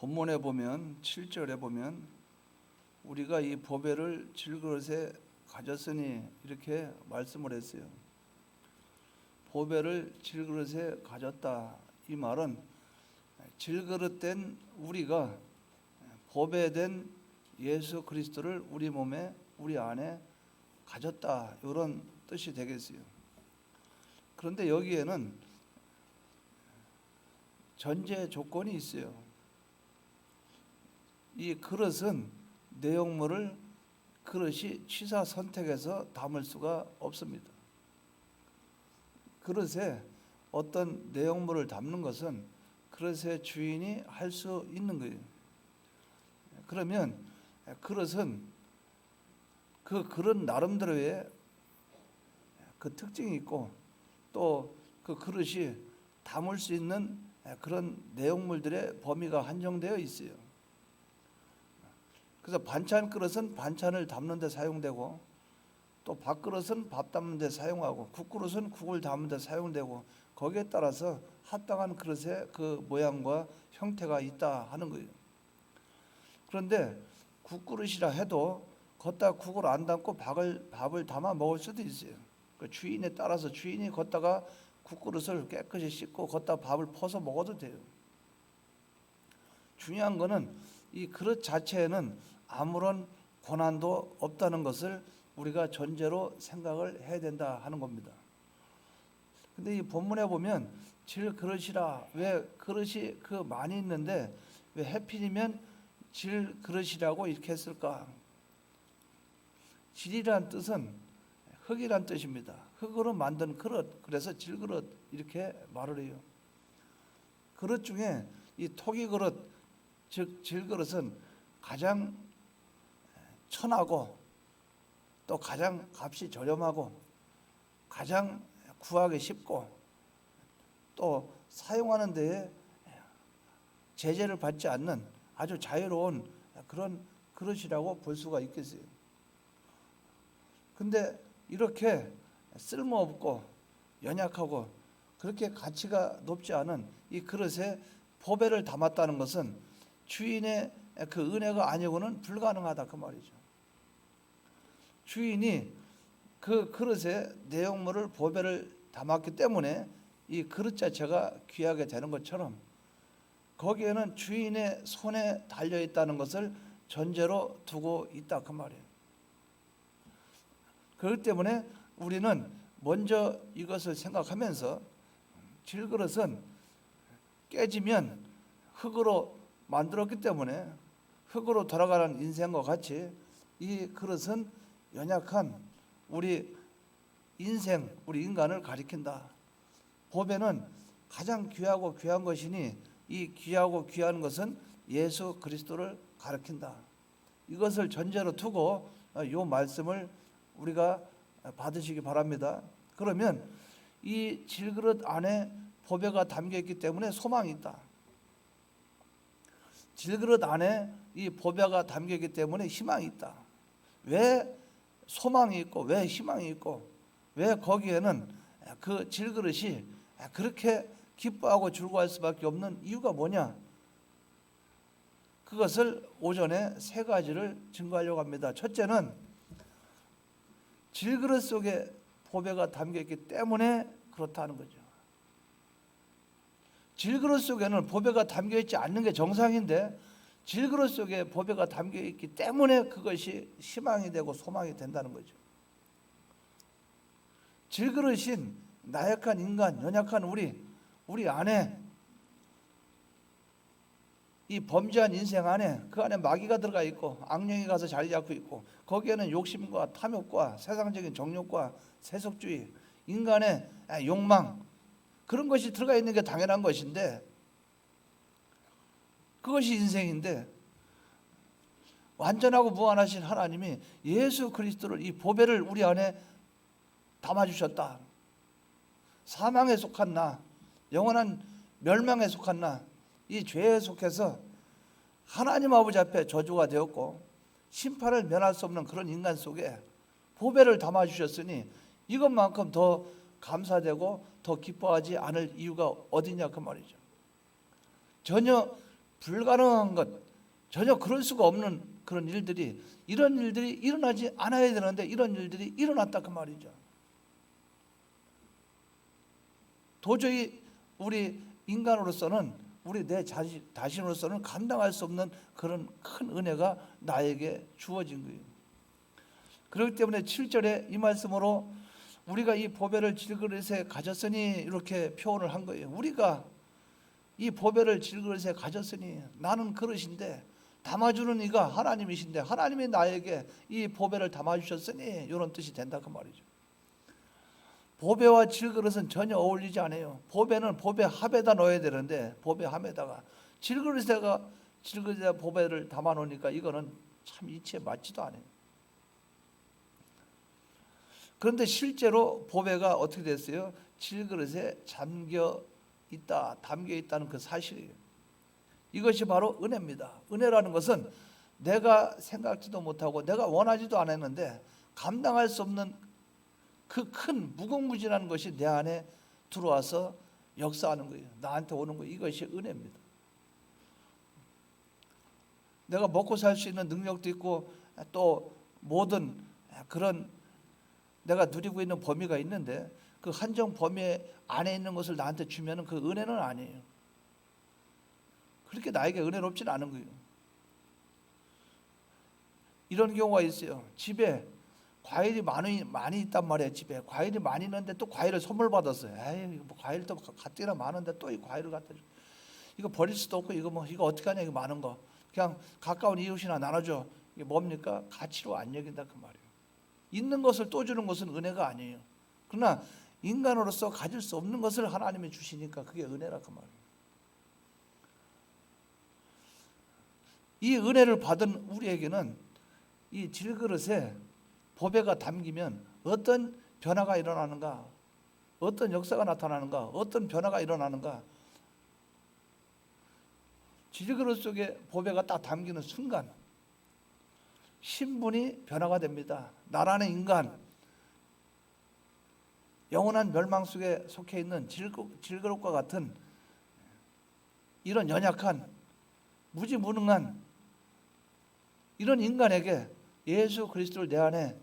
본문에 보면 7절에 보면 우리가 이 보배를 질그릇에 가졌으니 이렇게 말씀을 했어요. 보배를 질그릇에 가졌다. 이 말은 질그릇된 우리가 보배된 예수 그리스도를 우리 몸에 우리 안에 가졌다. 이런 뜻이 되겠어요. 그런데 여기에는 전제 조건이 있어요. 이 그릇은 내용물을 그릇이 취사 선택해서 담을 수가 없습니다. 그릇에 어떤 내용물을 담는 것은 그릇의 주인이 할 수 있는 거예요. 그러면 그릇은 그 그릇 나름대로의 그 특징이 있고 또 그 그릇이 담을 수 있는 그런 내용물들의 범위가 한정되어 있어요. 그래서 반찬 그릇은 반찬을 담는 데 사용되고 또 밥그릇은 밥 담는 데 사용하고 국그릇은 국을 담는 데 사용되고 거기에 따라서 합당한 그릇의 그 모양과 형태가 있다 하는 거예요. 그런데 국그릇이라 해도 걷다 국을 안 담고 밥을 담아 먹을 수도 있어요. 그 주인에 따라서 주인이 걷다가 국그릇을 깨끗이 씻고 걷다 밥을 퍼서 먹어도 돼요. 중요한 거는 이 그릇 자체에는 아무런 고난도 없다는 것을 우리가 전제로 생각을 해야 된다 하는 겁니다. 근데 이 본문에 보면 질 그릇이라, 왜 그릇이 그 많이 있는데 왜 해필이면 질 그릇이라고 이렇게 했을까? 질이란 뜻은 흙이란 뜻입니다. 흙으로 만든 그릇, 그래서 질그릇 이렇게 말을 해요. 그릇 중에 이 토기 그릇, 즉 질그릇은 가장 천하고 또 가장 값이 저렴하고 가장 구하기 쉽고 또 사용하는 데에 제재를 받지 않는 아주 자유로운 그런 그릇이라고 볼 수가 있겠어요. 근데 이렇게 쓸모없고 연약하고 그렇게 가치가 높지 않은 이 그릇에 보배를 담았다는 것은 주인의 그 은혜가 아니고는 불가능하다 그 말이죠. 주인이 그 그릇에 내용물을 보배를 담았기 때문에 이 그릇 자체가 귀하게 되는 것처럼 거기에는 주인의 손에 달려 있다는 것을 전제로 두고 있다 그 말이에요. 그렇기 때문에 우리는 먼저 이것을 생각하면서 질그릇은 깨지면 흙으로 만들었기 때문에 흙으로 돌아가는 인생과 같이 이 그릇은 연약한 우리 인생, 우리 인간을 가리킨다. 보배는 가장 귀하고 귀한 것이니 이 귀하고 귀한 것은 예수 그리스도를 가리킨다. 이것을 전제로 두고 이 말씀을 우리가 받으시기 바랍니다. 그러면 이 질그릇 안에 보배가 담겨 있기 때문에 소망이 있다. 질그릇 안에 이 보배가 담겨 있기 때문에 희망이 있다. 왜 소망이 있고 왜 희망이 있고 왜 거기에는 그 질그릇이 그렇게 기뻐하고 즐거워할 수밖에 없는 이유가 뭐냐? 그것을 오전에 세 가지를 증거하려고 합니다. 첫째는 질그릇 속에 보배가 담겨있기 때문에 그렇다는 거죠. 질그릇 속에는 보배가 담겨있지 않는 게 정상인데 질그릇 속에 보배가 담겨있기 때문에 그것이 희망이 되고 소망이 된다는 거죠. 질그릇인 나약한 인간, 연약한 우리 안에 이 범죄한 인생 안에 그 안에 마귀가 들어가 있고 악령이 가서 자리 잡고 있고 거기에는 욕심과 탐욕과 세상적인 정욕과 세속주의, 인간의 욕망 그런 것이 들어가 있는 게 당연한 것인데 그것이 인생인데 완전하고 무한하신 하나님이 예수 그리스도를 이 보배를 우리 안에 담아주셨다. 사망에 속한 나, 영원한 멸망에 속한 나, 이 죄에 속해서 하나님 아버지 앞에 저주가 되었고 심판을 면할 수 없는 그런 인간 속에 보배를 담아주셨으니 이것만큼 더 감사되고 더 기뻐하지 않을 이유가 어디냐 그 말이죠. 전혀 불가능한 것, 전혀 그럴 수가 없는 그런 일들이, 이런 일들이 일어나지 않아야 되는데 이런 일들이 일어났다 그 말이죠. 도저히 우리 인간으로서는, 우리 내 자신으로서는 감당할 수 없는 그런 큰 은혜가 나에게 주어진 거예요. 그렇기 때문에 7절에 이 말씀으로 우리가 이 보배를 질그릇에 가졌으니 이렇게 표현을 한 거예요. 우리가 이 보배를 질그릇에 가졌으니, 나는 그릇인데 담아주는 이가 하나님이신데 하나님이 나에게 이 보배를 담아주셨으니, 이런 뜻이 된다 그 말이죠. 보배와 질그릇은 전혀 어울리지 않아요. 보배는 보배 합에다 넣어야 되는데 보배 함에다가 질그릇에 보배를 담아 놓으니까 이거는 참 이치에 맞지도 않아요. 그런데 실제로 보배가 어떻게 됐어요? 질그릇에 담겨 있다는 그 사실이에요. 이것이 바로 은혜입니다. 은혜라는 것은 내가 생각지도 못하고 내가 원하지도 않았는데 감당할 수 없는 그 큰 무궁무진한 것이 내 안에 들어와서 역사하는 거예요. 나한테 오는 거예요. 이것이 은혜입니다. 내가 먹고 살 수 있는 능력도 있고 또 모든 그런 내가 누리고 있는 범위가 있는데 그 한정 범위 안에 있는 것을 나한테 주면 그 은혜는 아니에요. 그렇게 나에게 은혜롭지는 않은 거예요. 이런 경우가 있어요. 집에 과일이 많이 있단 말이에요. 집에 과일이 많이 있는데 또 과일을 선물 받았어요. 에이, 뭐 과일 또 가뜩이나 많은데 또 이 과일을 갖다 줘. 이거 버릴 수도 없고 이거 어떻게 하냐, 이거 많은 거. 그냥 가까운 이웃이나 나눠줘. 이게 뭡니까? 가치로 안 여긴다 그 말이에요. 있는 것을 또 주는 것은 은혜가 아니에요. 그러나 인간으로서 가질 수 없는 것을 하나님이 주시니까 그게 은혜라 그 말이에요. 이 은혜를 받은 우리에게는 이 질그릇에 보배가 담기면 어떤 변화가 일어나는가, 어떤 역사가 나타나는가, 어떤 변화가 일어나는가. 질그릇 속에 보배가 딱 담기는 순간 신분이 변화가 됩니다. 나라는 인간, 영원한 멸망 속에 속해 있는 질그릇과 같은 이런 연약한 무지무능한 이런 인간에게 예수 그리스도를 내 안에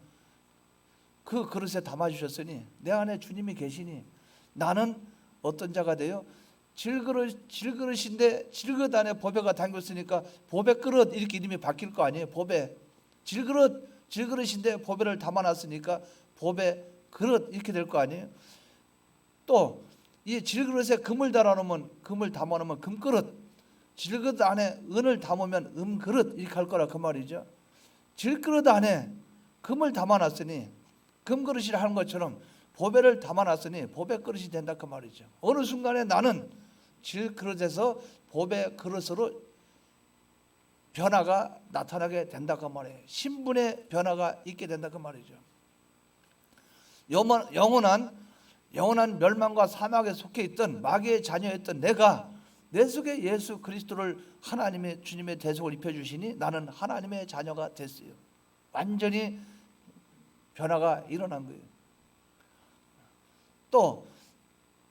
그 그릇에 담아주셨으니, 내 안에 주님이 계시니 나는 어떤 자가 돼요? 질그릇인데 질그릇 안에 보배가 담겼으니까 보배 그릇 이렇게 이름이 바뀔 거 아니에요. 보배 질그릇인데 보배를 담아놨으니까 보배 그릇 이렇게 될 거 아니에요. 또 이 질그릇에 금을 담아놓으면 금그릇, 질그릇 안에 은을 담으면 은그릇 이렇게 할 거라 그 말이죠. 질그릇 안에 금을 담아놨으니 금그릇이라 하는 것처럼 보배를 담아놨으니 보배 그릇이 된다 그 말이죠. 어느 순간에 나는 질그릇에서 보배 그릇으로 변화가 나타나게 된다 그 말이에요. 신분의 변화가 있게 된다 그 말이죠. 영원한 멸망과 사막에 속해 있던 마귀의 자녀였던 내가 내 속에 예수 그리스도를 하나님의 주님의 대속을 입혀주시니 나는 하나님의 자녀가 됐어요. 완전히 변화가 일어난 거예요. 또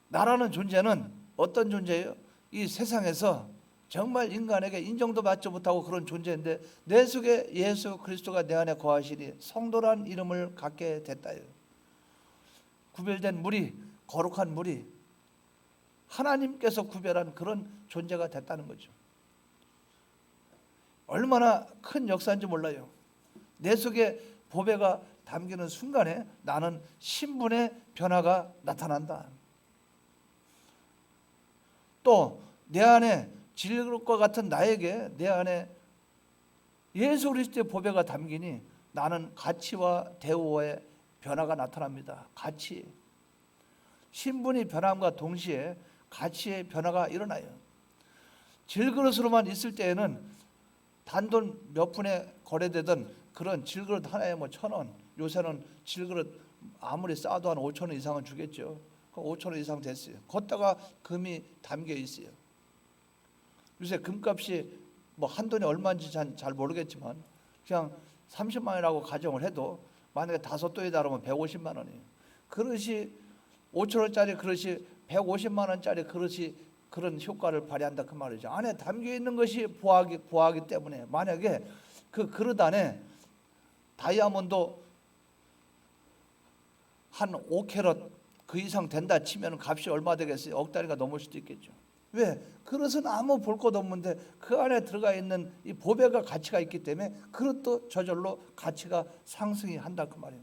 나라는 존재는 어떤 존재예요? 이 세상에서 정말 인간에게 인정도 받지 못하고 그런 존재인데 내 속에 예수 그리스도가 내 안에 거하시니 성도란 이름을 갖게 됐다요. 구별된 무리, 거룩한 무리, 하나님께서 구별한 그런 존재가 됐다는 거죠. 얼마나 큰 역사인지 몰라요. 내 속에 보배가 담기는 순간에 나는 신분의 변화가 나타난다. 또 내 안에 질그릇과 같은 나에게 내 안에 예수 그리스도의 보배가 담기니 나는 가치와 대우의 변화가 나타납니다. 가치, 신분이 변함과 동시에 가치의 변화가 일어나요. 질그릇으로만 있을 때에는 단돈 몇 푼에 거래되던 그런 질그릇 하나에 뭐 1,000원, 요새는 질그릇 아무리 싸도 한 5,000원 이상은 주겠죠. 5,000원 이상 됐어요. 걷다가 금이 담겨 있어요. 요새 금값이 뭐 한돈이 얼마인지 잘 모르겠지만 그냥 30만 원이라고 가정을 해도 만약에 5돈이 다르면 150만 원이에요. 그릇이 5,000원짜리 그릇이 150만 원짜리 그릇이 그런 효과를 발휘한다 그 말이죠. 안에 담겨 있는 것이 보하기 때문에 만약에 그 그릇 안에 다이아몬드 한 5캐럿 그 이상 된다 치면 값이 얼마 되겠어요? 억 단위가 넘을 수도 있겠죠. 왜? 그릇은 아무 볼 것 없는데 그 안에 들어가 있는 이 보배가 가치가 있기 때문에 그릇도 저절로 가치가 상승이 한다 그 말이에요.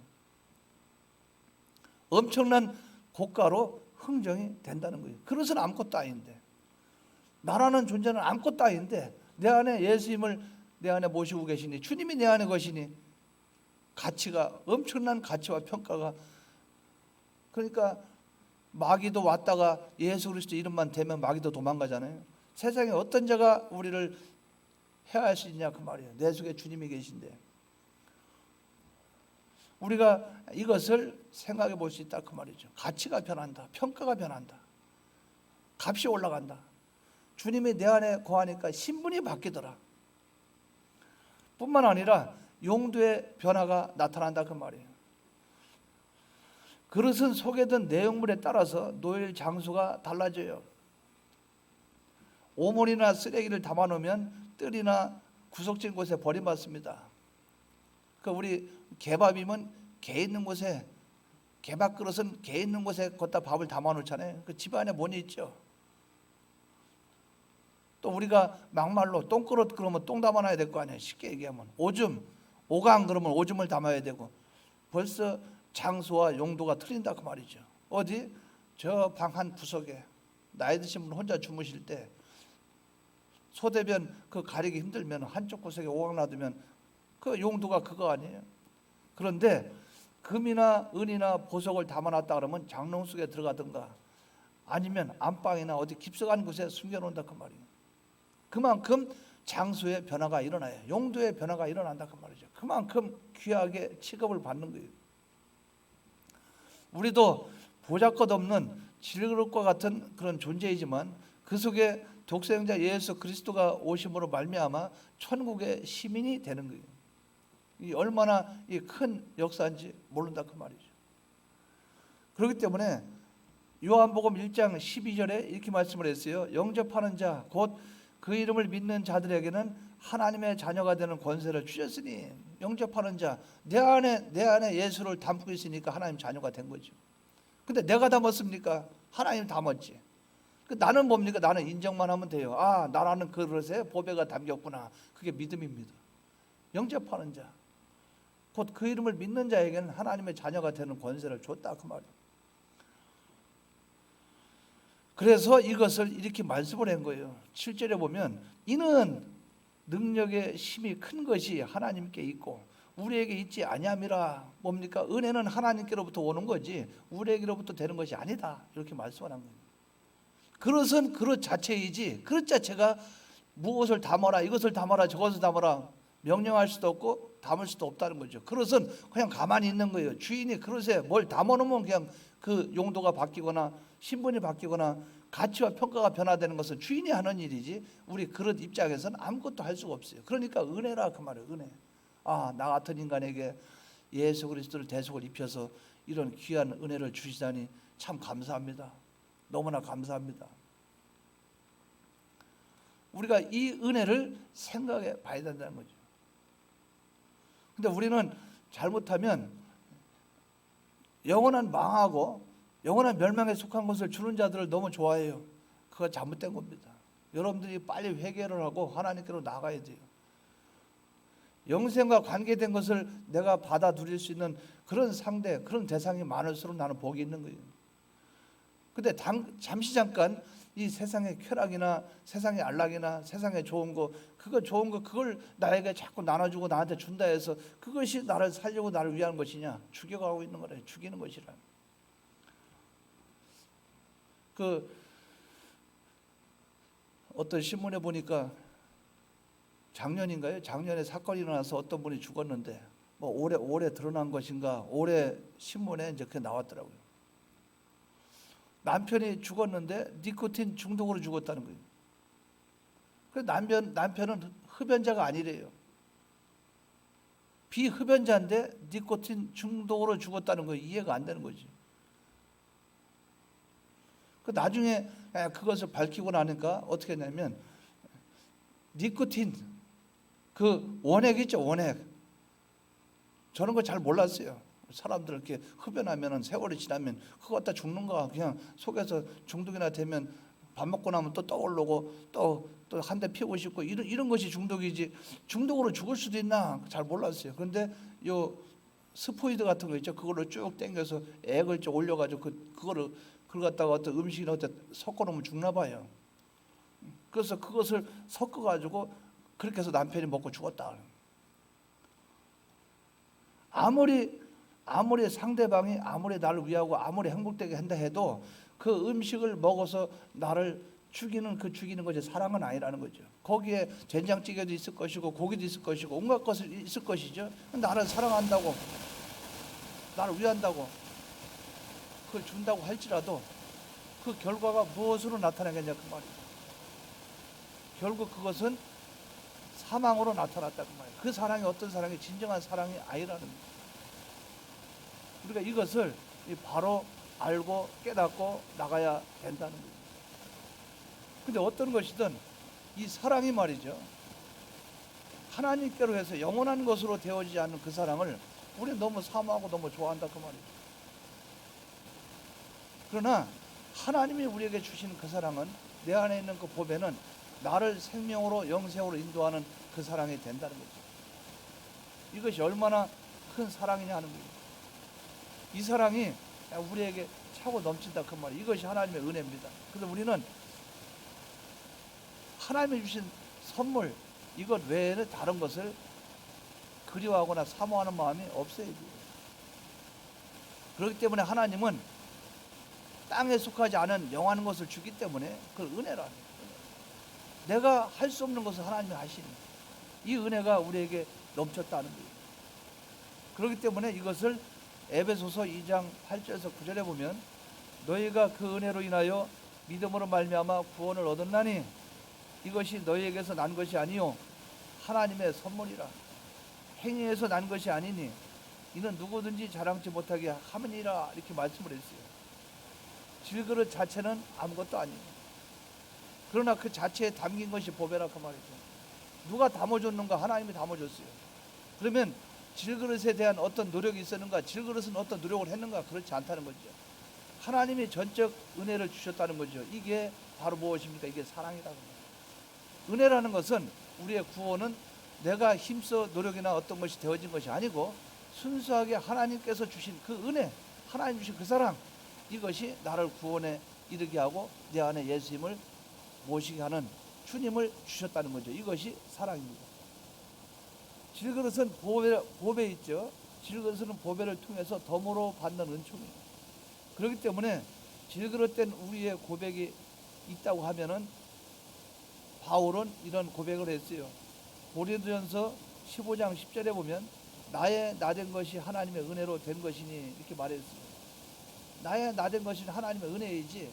엄청난 고가로 흥정이 된다는 거예요. 그릇은 아무것도 아닌데, 나라는 존재는 아무것도 아닌데 내 안에 예수님을 내 안에 모시고 계시니, 주님이 내 안에 계시니 가치가, 엄청난 가치와 평가가. 그러니까 마귀도 왔다가 예수 그리스도 이름만 대면 마귀도 도망가잖아요. 세상에 어떤 자가 우리를 해할 수 있냐 그 말이에요. 내 속에 주님이 계신데. 우리가 이것을 생각해 볼 수 있다 그 말이죠. 가치가 변한다, 평가가 변한다, 값이 올라간다. 주님이 내 안에 거하니까 신분이 바뀌더라. 뿐만 아니라 용도의 변화가 나타난다 그 말이에요. 그릇은 속에 든 내용물에 따라서 놓일 장소가 달라져요. 오물이나 쓰레기를 담아놓으면 뜰이나 구석진 곳에 버림받습니다. 그 우리 개밥이면 개 있는 곳에, 개밥 그릇은 개 있는 곳에 걷다 밥을 담아놓잖아요. 그 집안에 뭐니 있죠. 또 우리가 막말로 똥그릇 그러면 똥 담아놔야 될 거 아니에요. 쉽게 얘기하면 오강 그러면 오줌을 담아야 되고, 벌써 장소와 용도가 틀린다 그 말이죠. 어디? 저 방 한 구석에 나이 드신 분 혼자 주무실 때 소대변 그 가리기 힘들면 한쪽 구석에 오강 놔두면 그 용도가 그거 아니에요. 그런데 금이나 은이나 보석을 담아놨다 그러면 장롱 속에 들어가든가 아니면 안방이나 어디 깊숙한 곳에 숨겨놓는다 그 말이에요. 그만큼 장소의 변화가 일어나요. 용도의 변화가 일어난다 그 말이죠. 그만큼 귀하게 취급을 받는 거예요. 우리도 보잘것없는 질그릇과 같은 그런 존재이지만 그 속에 독생자 예수 그리스도가 오심으로 말미암아 천국의 시민이 되는 거예요. 이 얼마나 큰 역사인지 모른다 그 말이죠. 그렇기 때문에 요한복음 1장 12절에 이렇게 말씀을 했어요. 영접하는 자 곧 그 이름을 믿는 자들에게는 하나님의 자녀가 되는 권세를 주셨으니, 영접하는 자, 내 안에 예수를 담고 있으니까 하나님 자녀가 된 거죠. 근데 내가 담았습니까? 하나님 담았지. 나는 뭡니까? 나는 인정만 하면 돼요. 아, 나라는 그릇에 보배가 담겼구나. 그게 믿음입니다. 영접하는 자, 곧 그 이름을 믿는 자에게는 하나님의 자녀가 되는 권세를 줬다 그 말이에요. 그래서 이것을 이렇게 말씀을 한 거예요. 7절에 보면 이는 능력의 힘이 큰 것이 하나님께 있고 우리에게 있지 아니함이라. 뭡니까? 은혜는 하나님께로부터 오는 거지 우리에게로부터 되는 것이 아니다. 이렇게 말씀을 한 거예요. 그릇은 그릇 자체이지 그릇 자체가 무엇을 담아라, 이것을 담아라, 저것을 담아라 명령할 수도 없고 담을 수도 없다는 거죠. 그릇은 그냥 가만히 있는 거예요. 주인이 그릇에 뭘 담아놓으면 그냥 그 용도가 바뀌거나 신분이 바뀌거나 가치와 평가가 변화되는 것은 주인이 하는 일이지 우리 그릇 입장에서는 아무것도 할 수가 없어요. 그러니까 은혜라 그 말이에요. 은혜. 아, 나 같은 인간에게 예수 그리스도를 대속을 입혀서 이런 귀한 은혜를 주시다니 참 감사합니다. 너무나 감사합니다. 우리가 이 은혜를 생각해 봐야 된다는 거죠. 근데 우리는 잘못하면 영원한 망하고 영원한 멸망에 속한 것을 주는 자들을 너무 좋아해요. 그거 잘못된 겁니다. 여러분들이 빨리 회개를 하고 하나님께로 나가야 돼요. 영생과 관계된 것을 내가 받아 누릴 수 있는 그런 상대, 그런 대상이 많을수록 나는 복이 있는 거예요. 근데 잠시 잠깐 이 세상의 쾌락이나 세상의 안락이나 세상의 좋은 거, 그걸 나에게 자꾸 나눠주고 나한테 준다 해서 그것이 나를 살려고 나를 위한 것이냐? 죽여가고 있는 거래. 죽이는 것이라. 그 어떤 신문에 보니까 작년인가요? 작년에 사건이 일어나서 어떤 분이 죽었는데 뭐 올해 드러난 것인가? 올해 신문에 이제 그게 나왔더라고요. 남편이 죽었는데 니코틴 중독으로 죽었다는 거예요. 그래서 남편은 흡연자가 아니래요. 비흡연자인데 니코틴 중독으로 죽었다는 거 이해가 안 되는 거지. 그 나중에 그것을 밝히고 나니까 어떻게 했냐면 니코틴 그 원액 있죠, 원액. 저런 거 잘 몰랐어요. 사람들 이렇게 흡연하면은 세월이 지나면 그거 갖다 죽는 거야. 그냥 속에서 중독이나 되면 밥 먹고 나면 또 떠오르고 또 한 대 피우고 싶고 이런 것이 중독이지, 중독으로 죽을 수도 있나 잘 몰랐어요. 그런데 요 스포이드 같은 거 있죠. 그걸로 쭉 당겨서 액을 좀 올려가지고 그걸 갖다가 어떤 음식이나 어떤 섞어 놓으면 죽나 봐요. 그래서 그것을 섞어가지고 그렇게 해서 남편이 먹고 죽었다. 아무리 상대방이 아무리 나를 위하고 아무리 행복되게 한다 해도 그 음식을 먹어서 나를 죽이는 것이 사랑은 아니라는 거죠. 거기에 된장찌개도 있을 것이고 고기도 있을 것이고 온갖 것을 있을 것이죠. 나를 사랑한다고, 나를 위한다고 그걸 준다고 할지라도 그 결과가 무엇으로 나타나겠냐 그 말이에요. 결국 그것은 사망으로 나타났다 그 말이에요. 그 사랑이 어떤 사랑이 진정한 사랑이 아니라는 거예요. 우리가 이것을 바로 알고 깨닫고 나가야 된다는 거예요. 근데 어떤 것이든 이 사랑이 말이죠, 하나님께로 해서 영원한 것으로 되어지지 않는 그 사랑을 우리는 너무 사모하고 너무 좋아한다 그 말이죠. 그러나 하나님이 우리에게 주시는 그 사랑은, 내 안에 있는 그 보배는 나를 생명으로 영생으로 인도하는 그 사랑이 된다는 거죠. 이것이 얼마나 큰 사랑이냐 하는 거예요. 이 사랑이 우리에게 차고 넘친다 그 말이에요. 이것이 하나님의 은혜입니다. 그래서 우리는 하나님이 주신 선물 이것 외에는 다른 것을 그리워하거나 사모하는 마음이 없어야 돼요. 그렇기 때문에 하나님은 땅에 속하지 않은 영하는 것을 주기 때문에 그걸 은혜라. 내가 할 수 없는 것을 하나님이 하시는 이 은혜가 우리에게 넘쳤다는 거예요. 그렇기 때문에 이것을 에베소서 2장 8절에서 9절에 보면 너희가 그 은혜로 인하여 믿음으로 말미암아 구원을 얻었나니 이것이 너희에게서 난 것이 아니요 하나님의 선물이라. 행위에서 난 것이 아니니 이는 누구든지 자랑치 못하게 함이니라. 이렇게 말씀을 했어요. 질그릇 자체는 아무것도 아니에요. 그러나 그 자체에 담긴 것이 보배라 그 말이죠. 누가 담아줬는가? 하나님이 담아줬어요. 그러면 질그릇에 대한 어떤 노력이 있었는가? 질그릇은 어떤 노력을 했는가? 그렇지 않다는 거죠. 하나님이 전적 은혜를 주셨다는 거죠. 이게 바로 무엇입니까? 이게 사랑이라고 합니다. 은혜라는 것은, 우리의 구원은 내가 힘써 노력이나 어떤 것이 되어진 것이 아니고 순수하게 하나님께서 주신 그 은혜, 하나님 주신 그 사랑, 이것이 나를 구원에 이르게 하고 내 안에 예수님을 모시게 하는 주님을 주셨다는 거죠. 이것이 사랑입니다. 질그릇은 보배 있죠. 질그릇은 보배를 통해서 덤으로 받는 은총이에요. 그렇기 때문에 질그릇된 우리의 고백이 있다고 하면은 바울은 이런 고백을 했어요. 고린도전서 15장 10절에 보면 나의 나된 것이 하나님의 은혜로 된 것이니 이렇게 말했어요. 나의 나된 것이 하나님의 은혜이지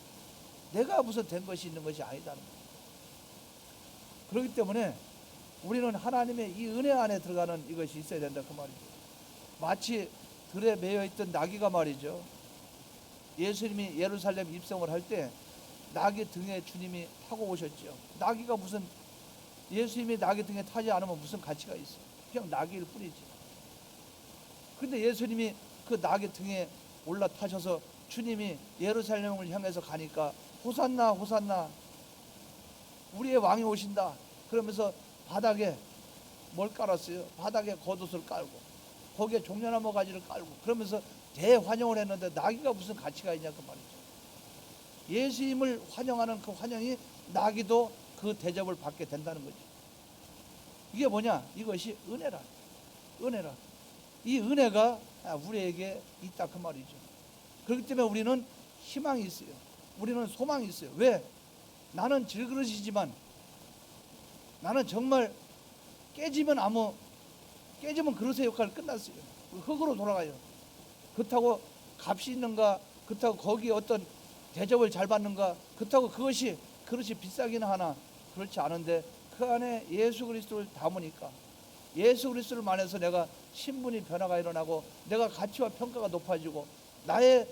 내가 무슨 된 것이 있는 것이 아니다는 거예요. 그렇기 때문에 우리는 하나님의 이 은혜 안에 들어가는 이것이 있어야 된다 그 말이죠. 마치 들에 매여있던 나귀가 말이죠, 예수님이 예루살렘 입성을 할 때 나귀 등에 주님이 타고 오셨죠. 나귀가 무슨, 예수님이 나귀 등에 타지 않으면 무슨 가치가 있어? 그냥 나귀일 뿐이지. 근데 예수님이 그 나귀 등에 올라타셔서 주님이 예루살렘을 향해서 가니까 호산나 호산나 우리의 왕이 오신다 그러면서 바닥에 뭘 깔았어요? 바닥에 겉옷을 깔고 거기에 종려나무 가지를 깔고 그러면서 대환영을 했는데 나귀가 무슨 가치가 있냐 그 말이죠. 예수님을 환영하는 그 환영이 나귀도 그 대접을 받게 된다는 거죠. 이게 뭐냐? 이것이 은혜라. 은혜라. 이 은혜가 우리에게 있다 그 말이죠. 그렇기 때문에 우리는 희망이 있어요. 우리는 소망이 있어요. 왜? 나는 질그릇이지만 나는 정말 깨지면 그릇의 역할이 끝났어요. 흙으로 돌아가요. 그렇다고 값이 있는가? 그렇다고 거기에 어떤 대접을 잘 받는가? 그렇다고 그릇이 비싸기는 하나? 그렇지 않은데 그 안에 예수 그리스도를 담으니까 예수 그리스도를 만나서 내가 신분이 변화가 일어나고 내가 가치와 평가가 높아지고 나의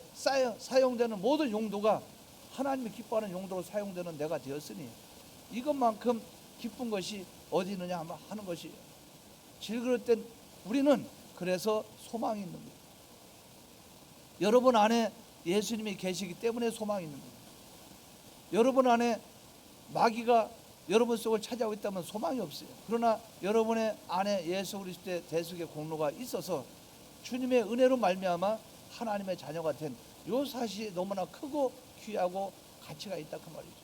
사용되는 모든 용도가 하나님이 기뻐하는 용도로 사용되는 내가 되었으니 이것만큼 기쁜 것이 어디 있느냐 하는 것이 질그릇된 우리는 그래서 소망이 있는 거예요. 여러분 안에 예수님이 계시기 때문에 소망이 있는 거예요. 여러분 안에 마귀가 여러분 속을 차지하고 있다면 소망이 없어요. 그러나 여러분의 안에 예수 그리스도의 대속의 공로가 있어서 주님의 은혜로 말미암아 하나님의 자녀가 된 요 사실이 너무나 크고 귀하고 가치가 있다 그 말이죠.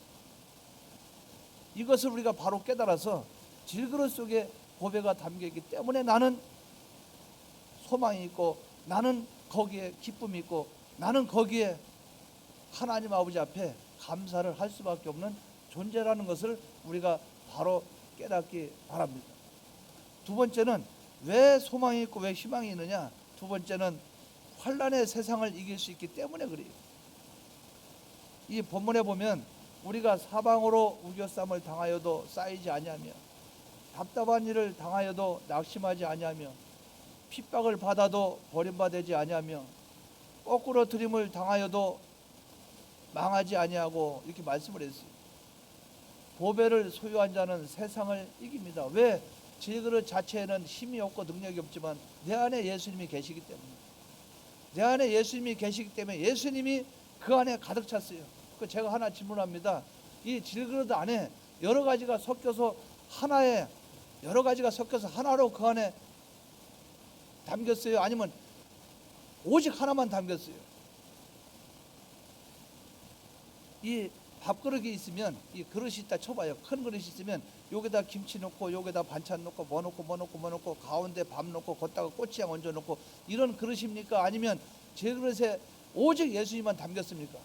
이것을 우리가 바로 깨달아서 질그릇 속에 보배가 담겨있기 때문에 나는 소망이 있고 나는 거기에 기쁨이 있고 나는 거기에 하나님 아버지 앞에 감사를 할 수밖에 없는 존재라는 것을 우리가 바로 깨닫기 바랍니다. 두 번째는 왜 소망이 있고 왜 희망이 있느냐? 두 번째는 환난의 세상을 이길 수 있기 때문에 그래요. 이 본문에 보면 우리가 사방으로 우겨쌈을 당하여도 쌓이지 아니하며 답답한 일을 당하여도 낙심하지 아니하며 핍박을 받아도 버림받지 아니하며 거꾸로 들임을 당하여도 망하지 아니하고 이렇게 말씀을 했어요. 보배를 소유한 자는 세상을 이깁니다. 왜? 질그릇 자체에는 힘이 없고 능력이 없지만 내 안에 예수님이 계시기 때문에, 내 안에 예수님이 계시기 때문에 예수님이 그 안에 가득 찼어요. 그 제가 하나 질문합니다. 이 질그릇 안에 여러 가지가 섞여서 하나에 여러 가지가 섞여서 하나로 그 안에 담겼어요? 아니면 오직 하나만 담겼어요? 이 밥그릇이 있으면 이 그릇이 있다 쳐봐요. 큰 그릇이 있으면 여기다 김치 넣고 여기다 반찬 넣고 뭐 넣고 가운데 밥 넣고 걷다가 꼬치향 얹어 놓고 이런 그릇입니까? 아니면 제 그릇에 오직 예수님만 담겼습니까?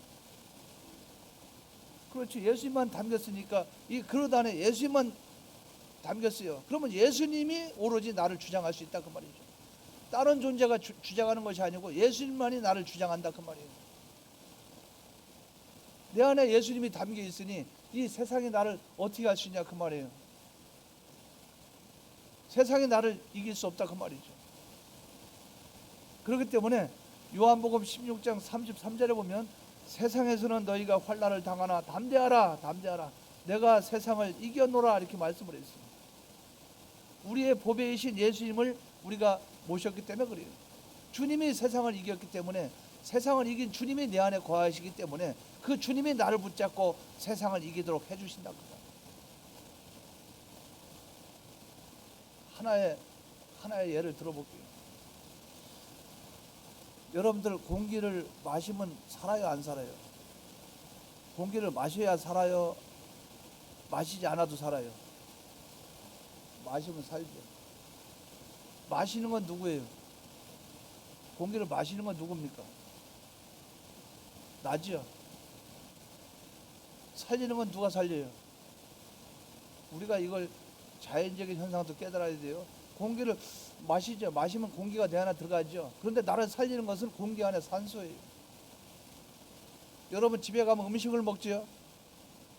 그렇죠. 예수님만 담겼으니까 이 그릇 안에 예수님만 담겼어요. 그러면 예수님이 오로지 나를 주장할 수 있다 그 말이죠. 다른 존재가 주장하는 것이 아니고 예수님만이 나를 주장한다 그 말이에요. 내 안에 예수님이 담겨 있으니 이 세상이 나를 어떻게 할 수 있냐 그 말이에요. 세상이 나를 이길 수 없다 그 말이죠. 그렇기 때문에 요한복음 16장 33절에 보면 세상에서는 너희가 환난을 당하나 담대하라 담대하라 내가 세상을 이겨노라 이렇게 말씀을 했어요. 우리의 보배이신 예수님을 우리가 모셨기 때문에 그래요. 주님이 세상을 이겼기 때문에 세상을 이긴 주님이 내 안에 거하시기 때문에 그 주님이 나를 붙잡고 세상을 이기도록 해주신다고. 하나의 예를 들어볼게요. 여러분들 공기를 마시면 살아요 안 살아요? 공기를 마셔야 살아요? 마시지 않아도 살아요? 마시면 살죠. 마시는 건 누구예요? 공기를 마시는 건 누굽니까? 나죠. 살리는 건 누가 살려요? 우리가 이걸 자연적인 현상도 깨달아야 돼요. 공기를 마시죠. 마시면 공기가 내 안에 들어가죠. 그런데 나를 살리는 것은 공기 안에 산소예요. 여러분 집에 가면 음식을 먹지요.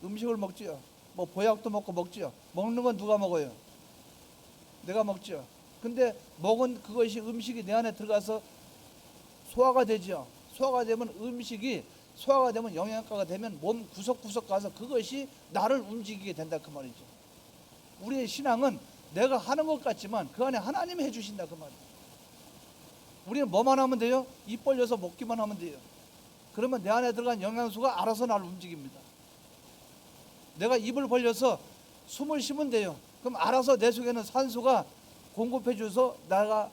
음식을 먹지요. 뭐 보약도 먹고 먹지요. 먹는 건 누가 먹어요? 내가 먹지요. 근데 먹은 그것이 음식이 내 안에 들어가서 소화가 되죠. 소화가 되면 음식이 소화가 되면 영양가가 되면 몸 구석구석 가서 그것이 나를 움직이게 된다 그 말이죠. 우리의 신앙은 내가 하는 것 같지만 그 안에 하나님이 해주신다 그 말이에요. 우리는 뭐만 하면 돼요? 입 벌려서 먹기만 하면 돼요. 그러면 내 안에 들어간 영양소가 알아서 나를 움직입니다. 내가 입을 벌려서 숨을 쉬면 돼요. 그럼 알아서 내 속에는 산소가 공급해 줘서 내가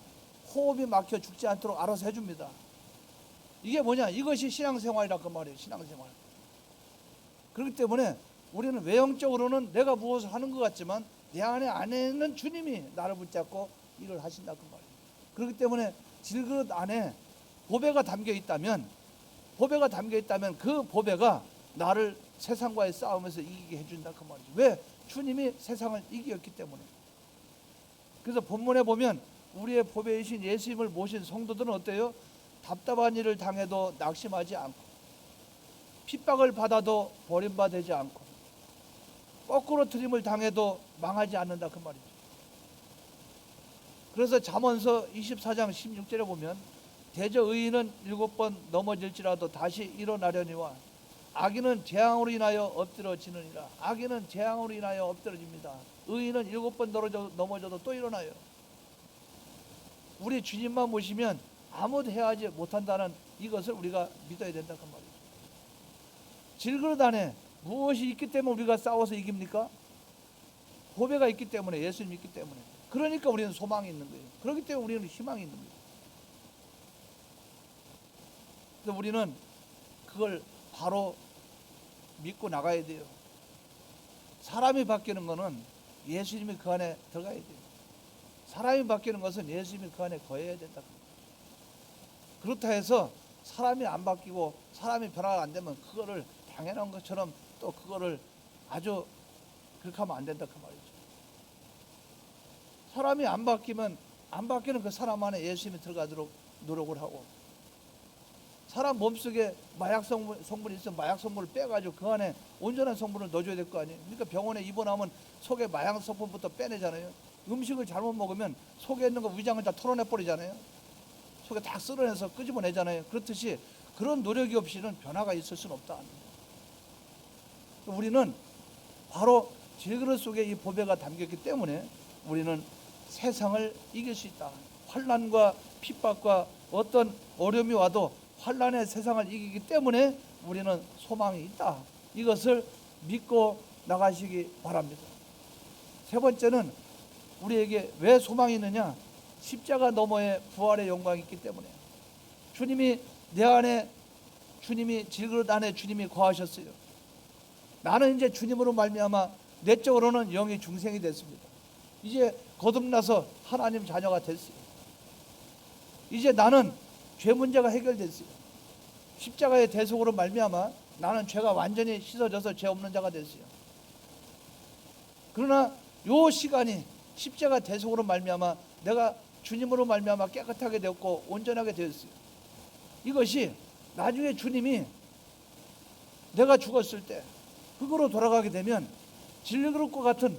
호흡이 막혀 죽지 않도록 알아서 해줍니다. 이게 뭐냐? 이것이 신앙생활이라 그 말이에요. 신앙생활. 그렇기 때문에 우리는 외형적으로는 내가 무엇을 하는 것 같지만 내 안에는 주님이 나를 붙잡고 일을 하신다 그 말이에요. 그렇기 때문에 질그릇 안에 보배가 담겨 있다면 그 보배가 나를 세상과의 싸움에서 이기게 해준다 그 말이죠. 왜? 주님이 세상을 이겼기 때문에. 그래서 본문에 보면 우리의 보배이신 예수님을 모신 성도들은 어때요? 답답한 일을 당해도 낙심하지 않고 핍박을 받아도 버림받지 않고 거꾸로 트림을 당해도 망하지 않는다 그 말이죠. 그래서 잠언서 24장 16절에 보면 대저 의인은 7번 넘어질지라도 다시 일어나려니와 악인은 재앙으로 인하여 엎드러지느니라. 악인은 재앙으로 인하여 엎드러집니다. 의인은 7번 넘어져도 또 일어나요. 우리 주님만 모시면 아무도 해하지 못한다는 이것을 우리가 믿어야 된다 그 말이죠. 질그릇 안에 무엇이 있기 때문에 우리가 싸워서 이깁니까? 보배가 있기 때문에, 예수님 있기 때문에. 그러니까 우리는 소망이 있는 거예요. 그렇기 때문에 우리는 희망이 있는 거예요. 그래서 우리는 그걸 바로 믿고 나가야 돼요. 사람이 바뀌는 것은 예수님이 그 안에 들어가야 돼요. 사람이 바뀌는 것은 예수님이 그 안에 거해야 된다. 그렇다 해서 사람이 안 바뀌고 사람이 변화가 안 되면 그거를 당연한 것처럼 또 그거를 아주 그렇게 하면 안 된다 그 말이죠. 사람이 안 바뀌면 안 바뀌는 그 사람 안에 예수님이 들어가도록 노력을 하고, 사람 몸속에 마약 성분이 있으면 마약 성분을 빼가지고 그 안에 온전한 성분을 넣어줘야 될 거 아니에요. 그러니까 병원에 입원하면 속에 마약 성분부터 빼내잖아요. 음식을 잘못 먹으면 속에 있는 거 위장을 다 털어내 버리잖아요. 속에 다 쓸어내서 끄집어내잖아요. 그렇듯이 그런 노력이 없이는 변화가 있을 수는 없다. 우리는 바로 질그릇 속에 이 보배가 담겼기 때문에 우리는 세상을 이길 수 있다. 환난과 핍박과 어떤 어려움이 와도 환난의 세상을 이기기 때문에 우리는 소망이 있다. 이것을 믿고 나가시기 바랍니다. 세 번째는 우리에게 왜 소망이 있느냐? 십자가 너머에 부활의 영광이 있기 때문에. 주님이 내 안에, 주님이 질그릇 안에 주님이 거하셨어요. 나는 이제 주님으로 말미암아 내적으로는 영의 중생이 됐습니다. 이제 거듭나서 하나님 자녀가 됐어요. 이제 나는 죄 문제가 해결됐어요. 십자가의 대속으로 말미암아 나는 죄가 완전히 씻어져서 죄 없는 자가 됐어요. 그러나 요 시간이 십자가 대속으로 말미암아 내가 주님으로 말미암아 깨끗하게 되었고 온전하게 되었어요. 이것이 나중에 주님이 내가 죽었을 때 흙으로 돌아가게 되면 질그릇과 같은,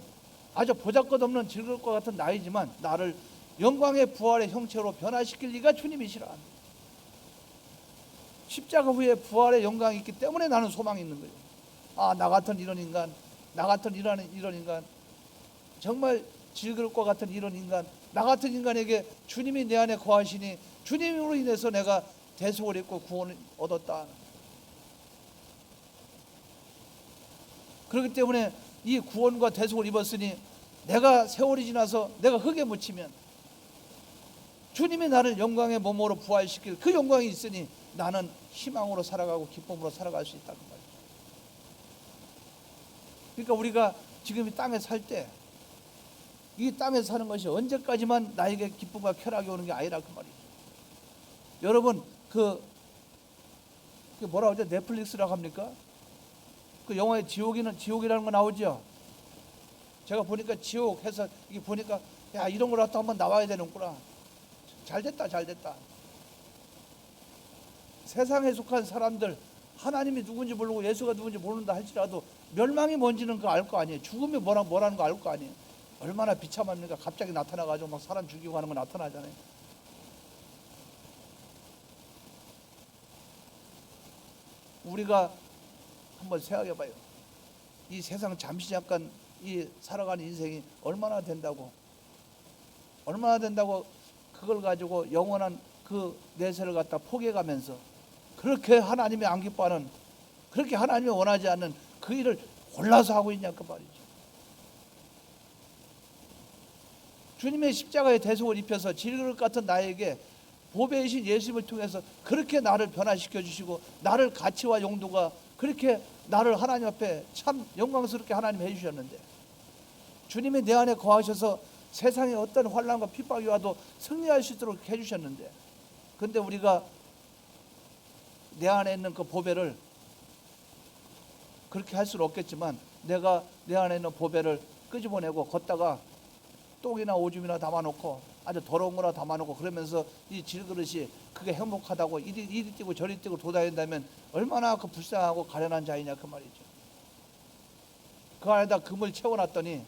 아주 보잘것없는 질그릇과 같은 나이지만 나를 영광의 부활의 형체로 변화시킬 리가 주님이시라. 십자가 후에 부활의 영광이 있기 때문에 나는 소망이 있는 거예요. 아, 나 같은 이런 인간, 나 같은 이런 인간, 정말 질그릇과 같은 이런 인간, 나 같은 인간에게 주님이 내 안에 거하시니 주님으로 인해서 내가 대속을 입고 구원을 얻었다. 그렇기 때문에 이 구원과 대속을 입었으니 내가 세월이 지나서 내가 흙에 묻히면 주님이 나를 영광의 몸으로 부활시킬 그 영광이 있으니 나는 희망으로 살아가고 기쁨으로 살아갈 수 있다는 말이죠. 그러니까 우리가 지금 이 땅에 살 때 이 땅에 사는 것이 언제까지만 나에게 기쁨과 쾌락이 오는 게 아니라 그 말이죠. 여러분 그 뭐라고 하죠? 넷플릭스라고 합니까? 그 영화에 지옥이라는 거 나오죠. 제가 보니까 지옥 해서 이게 보니까 야, 이런 거라도 한번 나와야 되는구나. 잘 됐다. 세상에 속한 사람들 하나님이 누군지 모르고 예수가 누군지 모른다 할지라도 멸망이 뭔지는 그거 알 거 아니에요. 죽음이 뭐라는 거 알 거 아니에요. 얼마나 비참합니까? 갑자기 나타나가지고 막 사람 죽이고 하는 거 나타나잖아요. 우리가 한번 생각해봐요. 이 세상 잠시 잠깐 이 살아가는 인생이 얼마나 된다고 그걸 가지고 영원한 그 내세를 갖다 포기해가면서 그렇게 하나님이 안 기뻐하는, 그렇게 하나님이 원하지 않는 그 일을 골라서 하고 있냐 그 말이죠. 주님의 십자가의 대속을 입혀서 질그릇 같은 나에게 보배이신 예수님을 통해서 그렇게 나를 변화시켜 주시고 나를 가치와 용도가 그렇게 나를 하나님 앞에 참 영광스럽게 하나님 해주셨는데, 주님이 내 안에 거하셔서 세상에 어떤 환난과 핍박이 와도 승리할 수 있도록 해주셨는데, 근데 우리가 내 안에 있는 그 보배를 그렇게 할 수는 없겠지만 내가 내 안에 있는 보배를 끄집어내고 걷다가 똥이나 오줌이나 담아놓고 아주 더러운 거나 담아놓고 그러면서 이 질그릇이 그게 행복하다고 이리 뛰고 저리 뛰고 도다닌다면 얼마나 그 불쌍하고 가련한 자이냐 그 말이죠. 그 안에다 금을 채워놨더니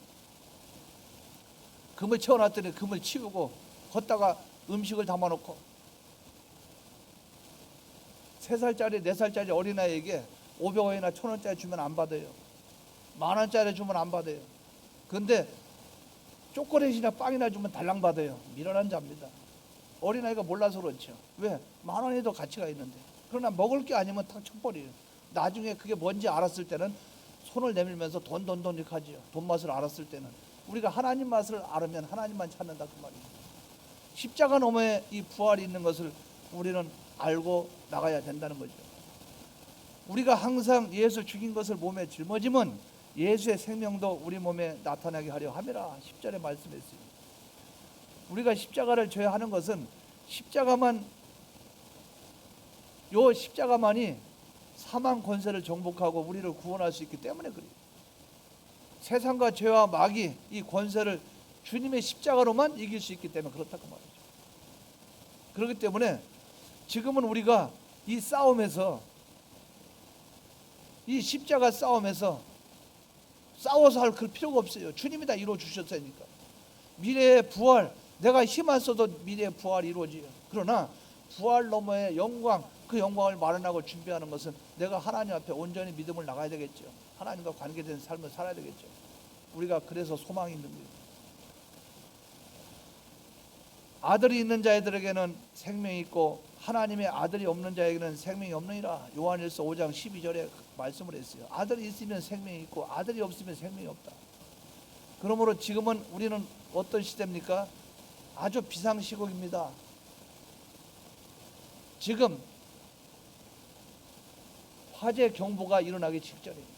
금을 치우고 걷다가 음식을 담아놓고 3살짜리 4살짜리 어린아이에게 500원이나 1,000원짜리 주면 안 받아요. 10,000원짜리 주면 안 받아요. 그런데 초콜릿이나 빵이나 주면 달랑 받아요. 미련한 자입니다. 어린아이가 몰라서 그렇죠. 왜? 10,000원에도 가치가 있는데. 그러나 먹을 게 아니면 탁 쳐버려요. 나중에 그게 뭔지 알았을 때는 손을 내밀면서 돈 이렇게 하지요. 돈 맛을 알았을 때는. 우리가 하나님 맛을 알으면 하나님만 찾는다 그 말이에요. 십자가 너머에 이 부활이 있는 것을 우리는 알고 나가야 된다는 거죠. 우리가 항상 예수 죽인 것을 몸에 짊어지면 예수의 생명도 우리 몸에 나타나게 하려 함이라 10절에 말씀했어요. 우리가 십자가를 져야 하는 것은 십자가만이 사망 권세를 정복하고 우리를 구원할 수 있기 때문에 그래요. 세상과 죄와 마귀 이 권세를 주님의 십자가로만 이길 수 있기 때문에 그렇다고 말이죠. 그렇기 때문에 지금은 우리가 이 싸움에서, 이 십자가 싸움에서 싸워서 할 그 필요가 없어요. 주님이 다 이루어 주셨으니까. 미래의 부활, 내가 힘 안 써도 미래의 부활이 이루어져요. 그러나 부활 너머의 영광, 그 영광을 마련하고 준비하는 것은 내가 하나님 앞에 온전히 믿음을 나가야 되겠죠. 하나님과 관계된 삶을 살아야 되겠죠. 우리가 그래서 소망이 있는 거예요. 아들이 있는 자들에게는 생명이 있고 하나님의 아들이 없는 자에게는 생명이 없느니라. 요한일서 5장 12절에 말씀을 했어요. 아들이 있으면 생명이 있고 아들이 없으면 생명이 없다. 그러므로 지금은 우리는 어떤 시대입니까? 아주 비상시국입니다. 지금 화재 경보가 일어나기 직전입니다.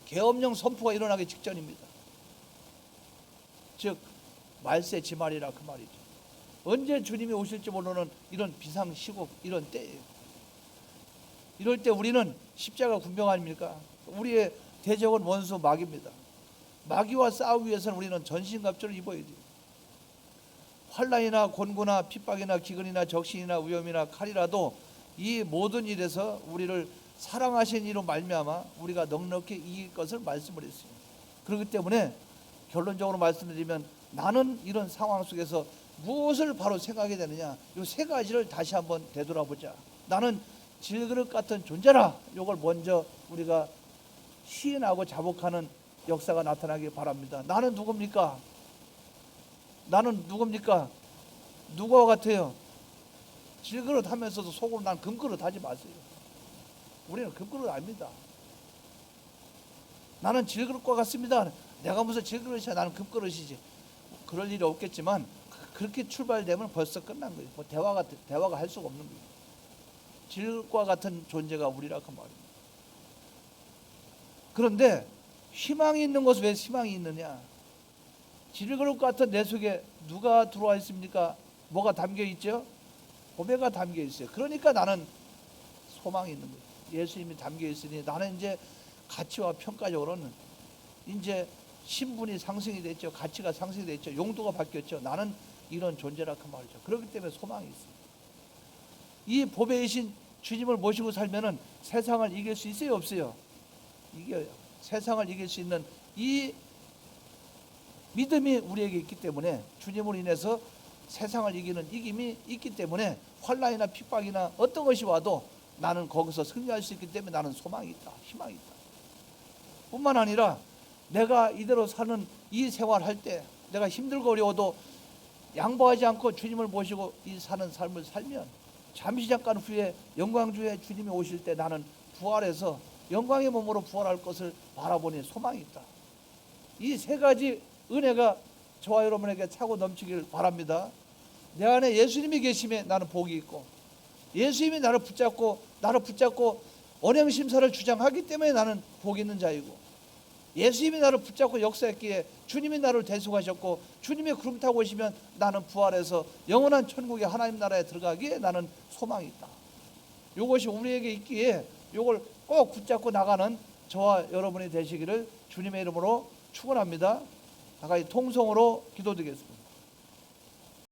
계엄령 선포가 일어나기 직전입니다. 즉 말세 지말이라 그 말이죠. 언제 주님이 오실지 모르는 이런 비상시국, 이런 때예요. 이럴 때 우리는 십자가 군병 아닙니까? 우리의 대적은 원수 마귀입니다. 마귀와 싸우기 위해서는 우리는 전신갑주를 입어야 돼요. 환난이나 곤고나 핍박이나 기근이나 적신이나 위험이나 칼이라도 이 모든 일에서 우리를 사랑하신 이로 말미암아 우리가 넉넉히 이길 것을 말씀을 했어요. 그렇기 때문에 결론적으로 말씀드리면 나는 이런 상황 속에서 무엇을 바로 생각하게 되느냐, 이 세 가지를 다시 한번 되돌아보자. 나는 질그릇 같은 존재라. 이걸 먼저 우리가 시인하고 자복하는 역사가 나타나기 바랍니다. 나는 누굽니까? 나는 누굽니까? 누구와 같아요? 질그릇 하면서도 속으로 난 금그릇 하지 마세요. 우리는 금그릇 아닙니다. 나는 질그릇과 같습니다. 내가 무슨 질그릇이야? 나는 금그릇이지. 그럴 일이 없겠지만 그렇게 출발되면 벌써 끝난 거예요. 뭐 대화가 할 수가 없는 거예요. 질그릇과 같은 존재가 우리라 그 말입니다. 그런데 희망이 있는 것은 왜 희망이 있느냐? 질그릇 같은 내 속에 누가 들어와 있습니까? 뭐가 담겨 있죠? 고백가 담겨 있어요. 그러니까 나는 소망이 있는 거예요. 예수님이 담겨 있으니 나는 이제 가치와 평가적으로는 이제 신분이 상승이 됐죠. 가치가 상승이 됐죠. 용도가 바뀌었죠. 나는 이런 존재라 그 말이죠. 그렇기 때문에 소망이 있어요. 이 보배이신 주님을 모시고 살면은 세상을 이길 수 있어요, 없어요? 이겨요. 세상을 이길 수 있는 이 믿음이 우리에게 있기 때문에, 주님으로 인해서 세상을 이기는 이김이 있기 때문에 환난이나 핍박이나 어떤 것이 와도 나는 거기서 승리할 수 있기 때문에 나는 소망이 있다, 희망이 있다. 뿐만 아니라 내가 이대로 사는 이 생활할 때 내가 힘들고 어려워도 양보하지 않고 주님을 모시고 이 사는 삶을 살면 잠시 잠깐 후에 영광주에 주님이 오실 때 나는 부활해서 영광의 몸으로 부활할 것을 바라보니 소망이 있다. 이 세 가지 은혜가 저와 여러분에게 차고 넘치길 바랍니다. 내 안에 예수님이 계심에 나는 복이 있고, 예수님이 나를 붙잡고 언행심사를 주장하기 때문에 나는 복이 있는 자이고, 예수님이 나를 붙잡고 역사했기에 주님이 나를 대속하셨고, 주님이 구름 타고 오시면 나는 부활해서 영원한 천국의 하나님 나라에 들어가기에 나는 소망이 있다. 이것이 우리에게 있기에 이걸 꼭 붙잡고 나가는 저와 여러분이 되시기를 주님의 이름으로 축원합니다. 다 같이 통성으로 기도드리겠습니다.